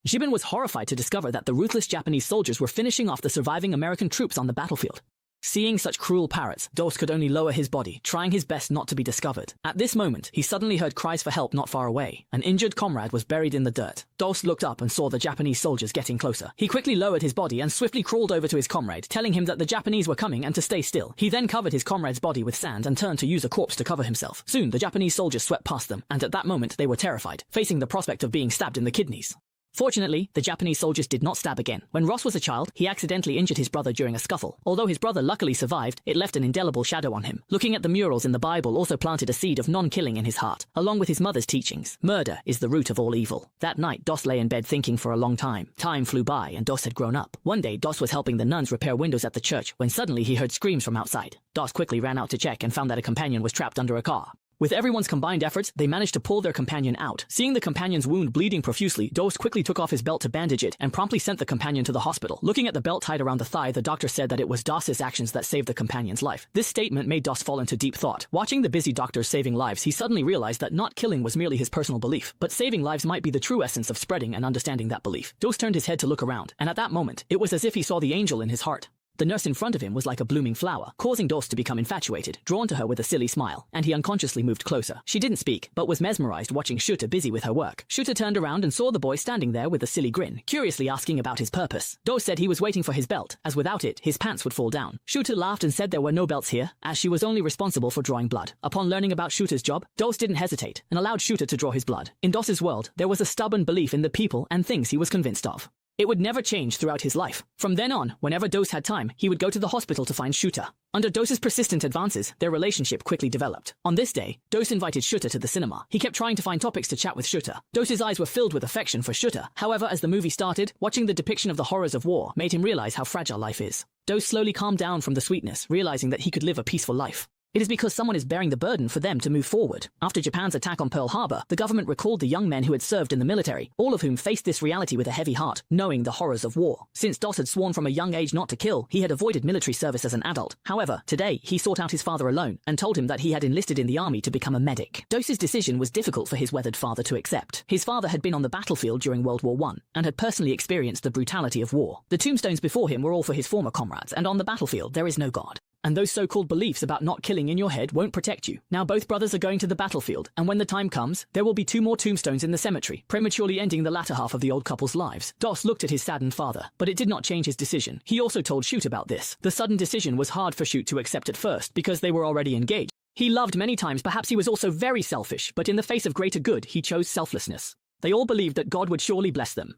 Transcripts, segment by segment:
Gibbon was horrified to discover that the ruthless Japanese soldiers were finishing off the surviving American troops on the battlefield. Seeing such cruel parrots, Dos could only lower his body, trying his best not to be discovered. At this moment, he suddenly heard cries for help not far away. An injured comrade was buried in the dirt. Dos looked up and saw the Japanese soldiers getting closer. He quickly lowered his body and swiftly crawled over to his comrade, telling him that the Japanese were coming and to stay still. He then covered his comrade's body with sand and turned to use a corpse to cover himself. Soon, the Japanese soldiers swept past them, and at that moment they were terrified, facing the prospect of being stabbed in the kidneys. Fortunately, the Japanese soldiers did not stab again. When Ross was a child, he accidentally injured his brother during a scuffle. Although his brother luckily survived, it left an indelible shadow on him. Looking at the murals in the Bible also planted a seed of non-killing in his heart, along with his mother's teachings. Murder is the root of all evil. That night, Dos lay in bed thinking for a long time. Time flew by, and Dos had grown up. One day, Dos was helping the nuns repair windows at the church when suddenly he heard screams from outside. Dos quickly ran out to check and found that a companion was trapped under a car. With everyone's combined efforts, they managed to pull their companion out. Seeing the companion's wound bleeding profusely, Dos quickly took off his belt to bandage it and promptly sent the companion to the hospital. Looking at the belt tied around the thigh, the doctor said that it was Dos's actions that saved the companion's life. This statement made Dos fall into deep thought. Watching the busy doctors saving lives, he suddenly realized that not killing was merely his personal belief, but saving lives might be the true essence of spreading and understanding that belief. Dos turned his head to look around, and at that moment, it was as if he saw the angel in his heart. The nurse in front of him was like a blooming flower, causing Dos to become infatuated, drawn to her with a silly smile, and he unconsciously moved closer. She didn't speak, but was mesmerized watching Shuta busy with her work. Shuta turned around and saw the boy standing there with a silly grin, curiously asking about his purpose. Dos said he was waiting for his belt, as without it, his pants would fall down. Shuta laughed and said there were no belts here, as she was only responsible for drawing blood. Upon learning about Shuta's job, Dos didn't hesitate, and allowed Shuta to draw his blood. In Dos's world, there was a stubborn belief in the people and things he was convinced of. It would never change throughout his life. From then on, whenever Dos had time, he would go to the hospital to find Shuta. Under Dos's persistent advances, their relationship quickly developed. On this day, Dos invited Shuta to the cinema. He kept trying to find topics to chat with Shuta. Dos's eyes were filled with affection for Shuta. However, as the movie started, watching the depiction of the horrors of war made him realize how fragile life is. Dos slowly calmed down from the sweetness, realizing that he could live a peaceful life. It is because someone is bearing the burden for them to move forward. After Japan's attack on Pearl Harbor, the government recalled the young men who had served in the military, all of whom faced this reality with a heavy heart, knowing the horrors of war. Since Dos had sworn from a young age not to kill, he had avoided military service as an adult. However, today, he sought out his father alone and told him that he had enlisted in the army to become a medic. Dos's decision was difficult for his weathered father to accept. His father had been on the battlefield during World War I and had personally experienced the brutality of war. The tombstones before him were all for his former comrades, and on the battlefield, there is no God. And those so-called beliefs about not killing in your head won't protect you. Now both brothers are going to the battlefield, and when the time comes, there will be 2 more tombstones in the cemetery, prematurely ending the latter half of the old couple's lives. Dos looked at his saddened father, but it did not change his decision. He also told Shoot about this. The sudden decision was hard for Shoot to accept at first, because they were already engaged. He loved many times, perhaps he was also very selfish, but in the face of greater good, he chose selflessness. They all believed that God would surely bless them.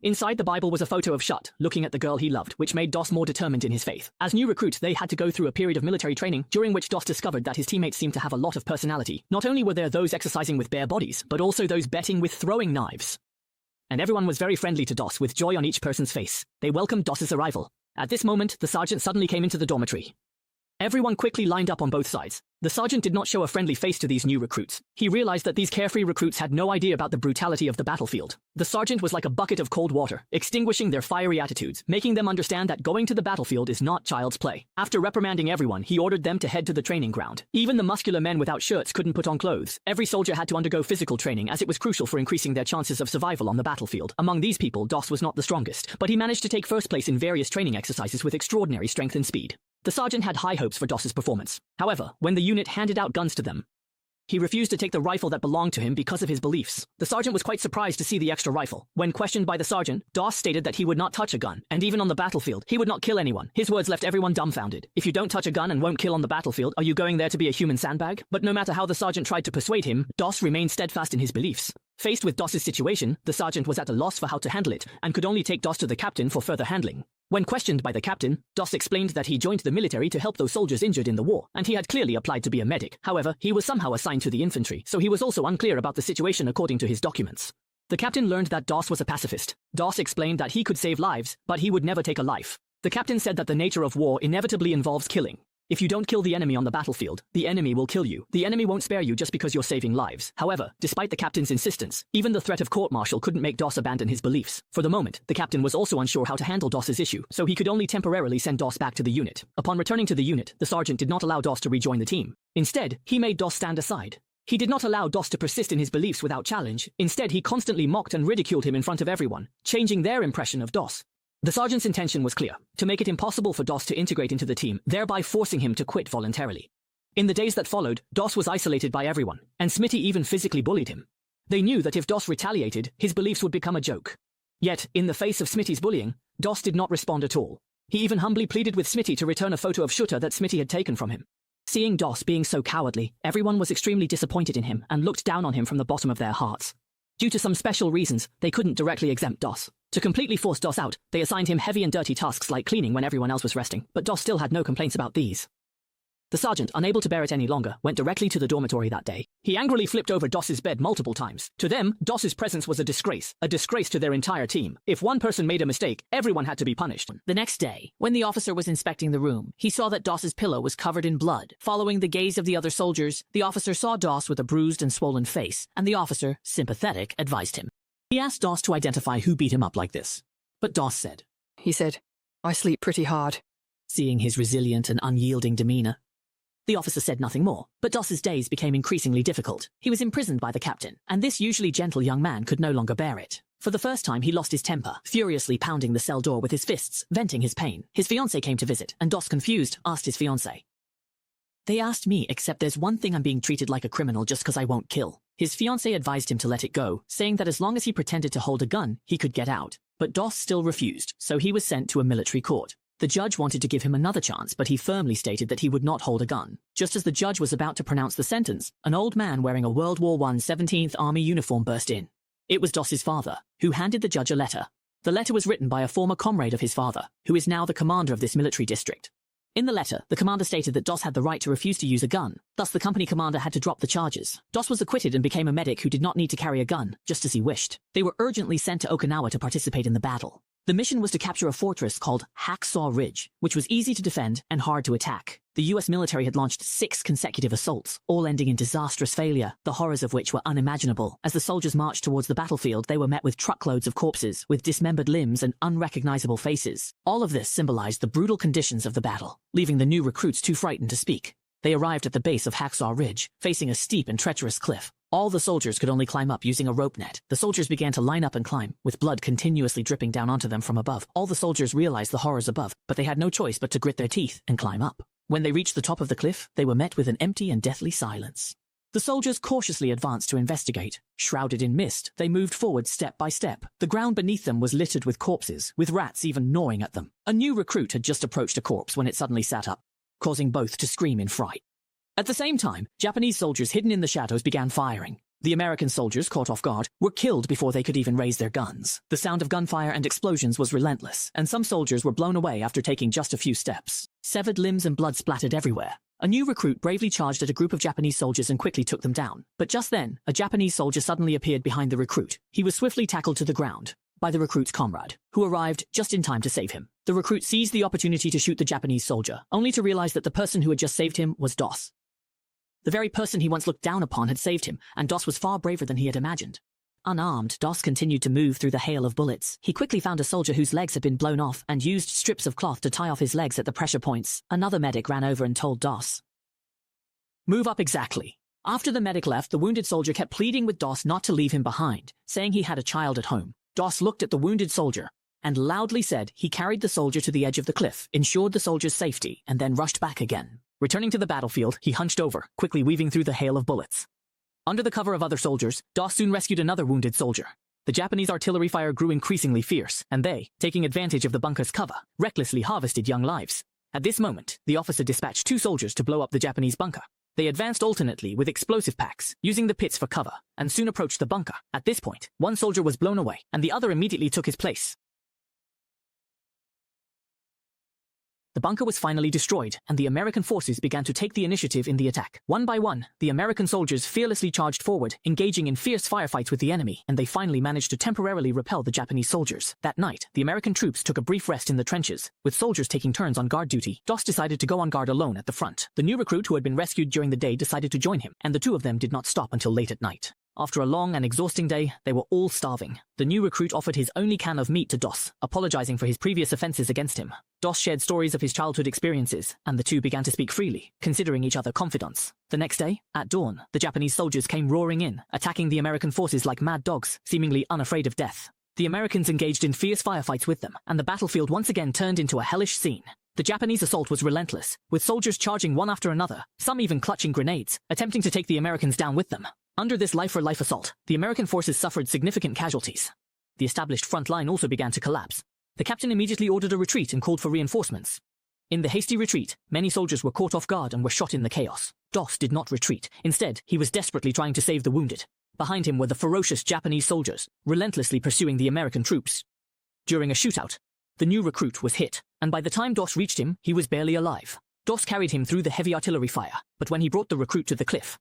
Inside the Bible was a photo of Shut, looking at the girl he loved, which made Dos more determined in his faith. As new recruits, they had to go through a period of military training, during which Dos discovered that his teammates seemed to have a lot of personality. Not only were there those exercising with bare bodies, but also those betting with throwing knives. And everyone was very friendly to Dos, with joy on each person's face. They welcomed Dos's arrival. At this moment, the sergeant suddenly came into the dormitory. Everyone quickly lined up on both sides. The sergeant did not show a friendly face to these new recruits. He realized that these carefree recruits had no idea about the brutality of the battlefield. The sergeant was like a bucket of cold water, extinguishing their fiery attitudes, making them understand that going to the battlefield is not child's play. After reprimanding everyone, he ordered them to head to the training ground. Even the muscular men without shirts couldn't put on clothes. Every soldier had to undergo physical training, as it was crucial for increasing their chances of survival on the battlefield. Among these people, Dos was not the strongest, but he managed to take first place in various training exercises with extraordinary strength and speed. The sergeant had high hopes for Dos's performance. However, when the unit handed out guns to them, he refused to take the rifle that belonged to him because of his beliefs. The sergeant was quite surprised to see the extra rifle. When questioned by the sergeant, Dos stated that he would not touch a gun, and even on the battlefield, he would not kill anyone. His words left everyone dumbfounded. If you don't touch a gun and won't kill on the battlefield, are you going there to be a human sandbag? But no matter how the sergeant tried to persuade him, Dos remained steadfast in his beliefs. Faced with Dos's situation, the sergeant was at a loss for how to handle it, and could only take Dos to the captain for further handling. When questioned by the captain, Dos explained that he joined the military to help those soldiers injured in the war, and he had clearly applied to be a medic. However, he was somehow assigned to the infantry, so he was also unclear about the situation according to his documents. The captain learned that Dos was a pacifist. Dos explained that he could save lives, but he would never take a life. The captain said that the nature of war inevitably involves killing. If you don't kill the enemy on the battlefield, the enemy will kill you. The enemy won't spare you just because you're saving lives. However, despite the captain's insistence, even the threat of court-martial couldn't make Dos abandon his beliefs. For the moment, the captain was also unsure how to handle Dos's issue, so he could only temporarily send Dos back to the unit. Upon returning to the unit, the sergeant did not allow Dos to rejoin the team. Instead, he made Dos stand aside. He did not allow Doss to persist in his beliefs without challenge. Instead, he constantly mocked and ridiculed him in front of everyone, changing their impression of Doss. The sergeant's intention was clear, to make it impossible for Doss to integrate into the team, thereby forcing him to quit voluntarily. In the days that followed, Doss was isolated by everyone, and Smitty even physically bullied him. They knew that if Doss retaliated, his beliefs would become a joke. Yet, in the face of Smitty's bullying, Doss did not respond at all. He even humbly pleaded with Smitty to return a photo of Shooter that Smitty had taken from him. Seeing Doss being so cowardly, everyone was extremely disappointed in him and looked down on him from the bottom of their hearts. Due to some special reasons, they couldn't directly exempt Doss. To completely force Doss out, they assigned him heavy and dirty tasks like cleaning when everyone else was resting, but Doss still had no complaints about these. The sergeant, unable to bear it any longer, went directly to the dormitory that day. He angrily flipped over Doss's bed multiple times. To them, Doss's presence was a disgrace to their entire team. If one person made a mistake, everyone had to be punished. The next day, when the officer was inspecting the room, he saw that Doss's pillow was covered in blood. Following the gaze of the other soldiers, the officer saw Doss with a bruised and swollen face, and the officer, sympathetic, advised him. He asked Doss to identify who beat him up like this. But Doss said, He said, I sleep pretty hard. Seeing his resilient and unyielding demeanor. The officer said nothing more, but Doss's days became increasingly difficult. He was imprisoned by the captain, and this usually gentle young man could no longer bear it. For the first time, he lost his temper, furiously pounding the cell door with his fists, venting his pain. His fiancée came to visit, and Doss, confused, asked his fiancée. They asked me, except there's one thing, I'm being treated like a criminal just because I won't kill. His fiancée advised him to let it go, saying that as long as he pretended to hold a gun, he could get out. But Doss still refused, so he was sent to a military court. The judge wanted to give him another chance, but he firmly stated that he would not hold a gun. Just as the judge was about to pronounce the sentence, an old man wearing a World War I 17th Army uniform burst in. It was Doss's father, who handed the judge a letter. The letter was written by a former comrade of his father, who is now the commander of this military district. In the letter, the commander stated that Doss had the right to refuse to use a gun. Thus, the company commander had to drop the charges. Doss was acquitted and became a medic who did not need to carry a gun, just as he wished. They were urgently sent to Okinawa to participate in the battle. The mission was to capture a fortress called Hacksaw Ridge, which was easy to defend and hard to attack. The US military had launched 6 consecutive assaults, all ending in disastrous failure, the horrors of which were unimaginable. As the soldiers marched towards the battlefield, they were met with truckloads of corpses, with dismembered limbs and unrecognizable faces. All of this symbolized the brutal conditions of the battle, leaving the new recruits too frightened to speak. They arrived at the base of Hacksaw Ridge, facing a steep and treacherous cliff. All the soldiers could only climb up using a rope net. The soldiers began to line up and climb, with blood continuously dripping down onto them from above. All the soldiers realized the horrors above, but they had no choice but to grit their teeth and climb up. When they reached the top of the cliff, they were met with an empty and deathly silence. The soldiers cautiously advanced to investigate. Shrouded in mist, they moved forward step by step. The ground beneath them was littered with corpses, with rats even gnawing at them. A new recruit had just approached a corpse when it suddenly sat up, causing both to scream in fright. At the same time, Japanese soldiers hidden in the shadows began firing. The American soldiers, caught off guard, were killed before they could even raise their guns. The sound of gunfire and explosions was relentless, and some soldiers were blown away after taking just a few steps. Severed limbs and blood splattered everywhere. A new recruit bravely charged at a group of Japanese soldiers and quickly took them down. But just then, a Japanese soldier suddenly appeared behind the recruit. He was swiftly tackled to the ground by the recruit's comrade, who arrived just in time to save him. The recruit seized the opportunity to shoot the Japanese soldier, only to realize that the person who had just saved him was Doss. The very person he once looked down upon had saved him, and Doss was far braver than he had imagined. Unarmed, Doss continued to move through the hail of bullets. He quickly found a soldier whose legs had been blown off and used strips of cloth to tie off his legs at the pressure points. Another medic ran over and told Doss, "Move up exactly." After the medic left, the wounded soldier kept pleading with Doss not to leave him behind, saying he had a child at home. Doss looked at the wounded soldier and loudly said he carried the soldier to the edge of the cliff, ensured the soldier's safety, and then rushed back again. Returning to the battlefield, he hunched over, quickly weaving through the hail of bullets. Under the cover of other soldiers, Doss soon rescued another wounded soldier. The Japanese artillery fire grew increasingly fierce, and they, taking advantage of the bunker's cover, recklessly harvested young lives. At this moment, the officer dispatched 2 soldiers to blow up the Japanese bunker. They advanced alternately with explosive packs, using the pits for cover, and soon approached the bunker. At this point, one soldier was blown away, and the other immediately took his place. The bunker was finally destroyed, and the American forces began to take the initiative in the attack. One by one, the American soldiers fearlessly charged forward, engaging in fierce firefights with the enemy, and they finally managed to temporarily repel the Japanese soldiers. That night, the American troops took a brief rest in the trenches, with soldiers taking turns on guard duty. Doss decided to go on guard alone at the front. The new recruit who had been rescued during the day decided to join him, and the two of them did not stop until late at night. After a long and exhausting day, they were all starving. The new recruit offered his only can of meat to Doss, apologizing for his previous offenses against him. Doss shared stories of his childhood experiences, and the two began to speak freely, considering each other confidants. The next day, at dawn, the Japanese soldiers came roaring in, attacking the American forces like mad dogs, seemingly unafraid of death. The Americans engaged in fierce firefights with them, and the battlefield once again turned into a hellish scene. The Japanese assault was relentless, with soldiers charging one after another, some even clutching grenades, attempting to take the Americans down with them. Under this life-for-life assault, the American forces suffered significant casualties. The established front line also began to collapse. The captain immediately ordered a retreat and called for reinforcements. In the hasty retreat, many soldiers were caught off guard and were shot in the chaos. Doss did not retreat. Instead, he was desperately trying to save the wounded. Behind him were the ferocious Japanese soldiers, relentlessly pursuing the American troops. During a shootout, the new recruit was hit, and by the time Doss reached him, he was barely alive. Doss carried him through the heavy artillery fire, but when he brought the recruit to the cliff,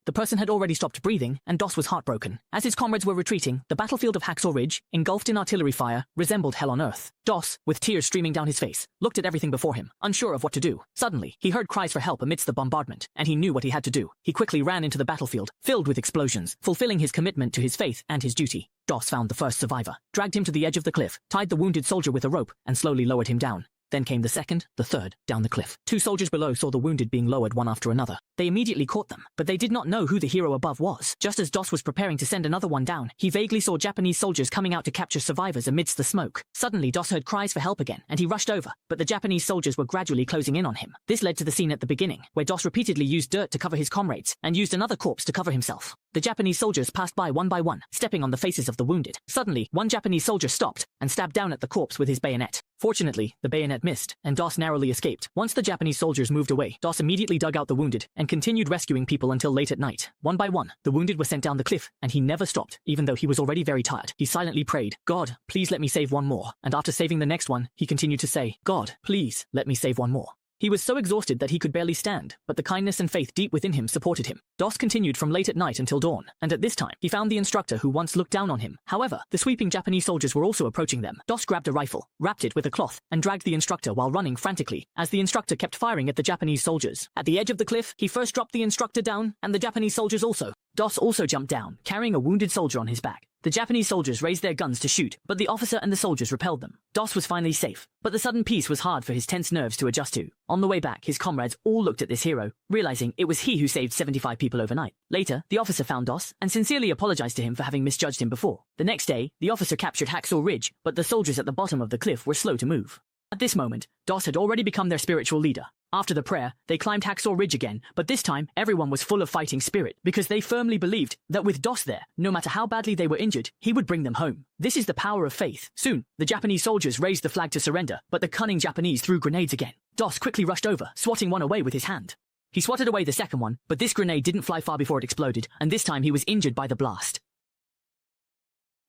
the person had already stopped breathing, and Doss was heartbroken. As his comrades were retreating, the battlefield of Hacksaw Ridge, engulfed in artillery fire, resembled hell on earth. Doss, with tears streaming down his face, looked at everything before him, unsure of what to do. Suddenly, he heard cries for help amidst the bombardment, and he knew what he had to do. He quickly ran into the battlefield, filled with explosions, fulfilling his commitment to his faith and his duty. Doss found the first survivor, dragged him to the edge of the cliff, tied the wounded soldier with a rope, and slowly lowered him down. Then came the second, the third, down the cliff. 2 soldiers below saw the wounded being lowered one after another. They immediately caught them, but they did not know who the hero above was. Just as Doss was preparing to send another one down, he vaguely saw Japanese soldiers coming out to capture survivors amidst the smoke. Suddenly, Doss heard cries for help again, and he rushed over, but the Japanese soldiers were gradually closing in on him. This led to the scene at the beginning, where Doss repeatedly used dirt to cover his comrades, and used another corpse to cover himself. The Japanese soldiers passed by one, stepping on the faces of the wounded. Suddenly, one Japanese soldier stopped, and stabbed down at the corpse with his bayonet. Fortunately, the bayonet missed, and Doss narrowly escaped. Once the Japanese soldiers moved away, Doss immediately dug out the wounded, and continued rescuing people until late at night. One by one, the wounded were sent down the cliff, and he never stopped, even though he was already very tired. He silently prayed, "God, please let me save one more." And after saving the next one, he continued to say, "God, please let me save one more." He was so exhausted that he could barely stand, but the kindness and faith deep within him supported him. Doss continued from late at night until dawn, and at this time, he found the instructor who once looked down on him. However, the sweeping Japanese soldiers were also approaching them. Doss grabbed a rifle, wrapped it with a cloth, and dragged the instructor while running frantically, as the instructor kept firing at the Japanese soldiers. At the edge of the cliff, he first dropped the instructor down, and the Japanese soldiers also. Doss also jumped down, carrying a wounded soldier on his back. The Japanese soldiers raised their guns to shoot, but the officer and the soldiers repelled them. Doss was finally safe, but the sudden peace was hard for his tense nerves to adjust to. On the way back, his comrades all looked at this hero, realizing it was he who saved 75 people overnight. Later, the officer found Doss and sincerely apologized to him for having misjudged him before. The next day, the officer captured Hacksaw Ridge, but the soldiers at the bottom of the cliff were slow to move. At this moment, Doss had already become their spiritual leader. After the prayer, they climbed Hacksaw Ridge again, but this time, everyone was full of fighting spirit, because they firmly believed that with Doss there, no matter how badly they were injured, he would bring them home. This is the power of faith. Soon, the Japanese soldiers raised the flag to surrender, but the cunning Japanese threw grenades again. Doss quickly rushed over, swatting one away with his hand. He swatted away the second one, but this grenade didn't fly far before it exploded, and this time he was injured by the blast.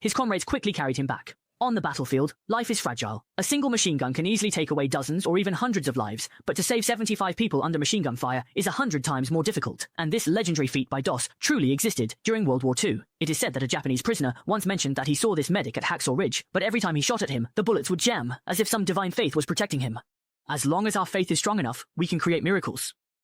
His comrades quickly carried him back. On the battlefield, life is fragile. A single machine gun can easily take away dozens or even hundreds of lives, but to save 75 people under machine gun fire is 100 times more difficult. And this legendary feat by Doss truly existed during World War II. It is said that a Japanese prisoner once mentioned that he saw this medic at Hacksaw Ridge, but every time he shot at him, the bullets would jam, as if some divine faith was protecting him. As long as our faith is strong enough, we can create miracles.